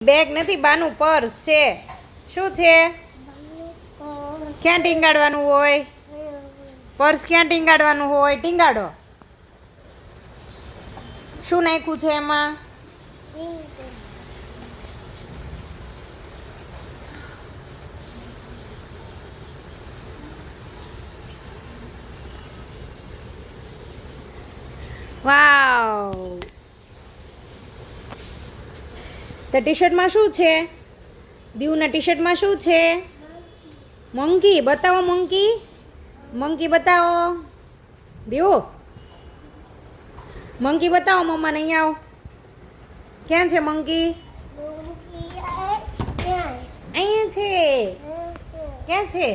Bag નથી, બાનું purse છે. શું છે? ક્યાં ટીંગાડવાનું હોય? પર્સ ક્યાં ટીંગાડવાનું હોય? ટીંગાડો. શું નાખ્યું છે એમાં? વાવ. તો ટી શર્ટમાં શું છે? દીવના ટી શર્ટમાં શું છે? મંકી. બતાવો મંકી. મંકી બતાવો. દીવ, મંકી બતાવો મમ્માને. અહીંયા આવો. ક્યાં છે મંકી? અહીંયા છે. ક્યાં છે?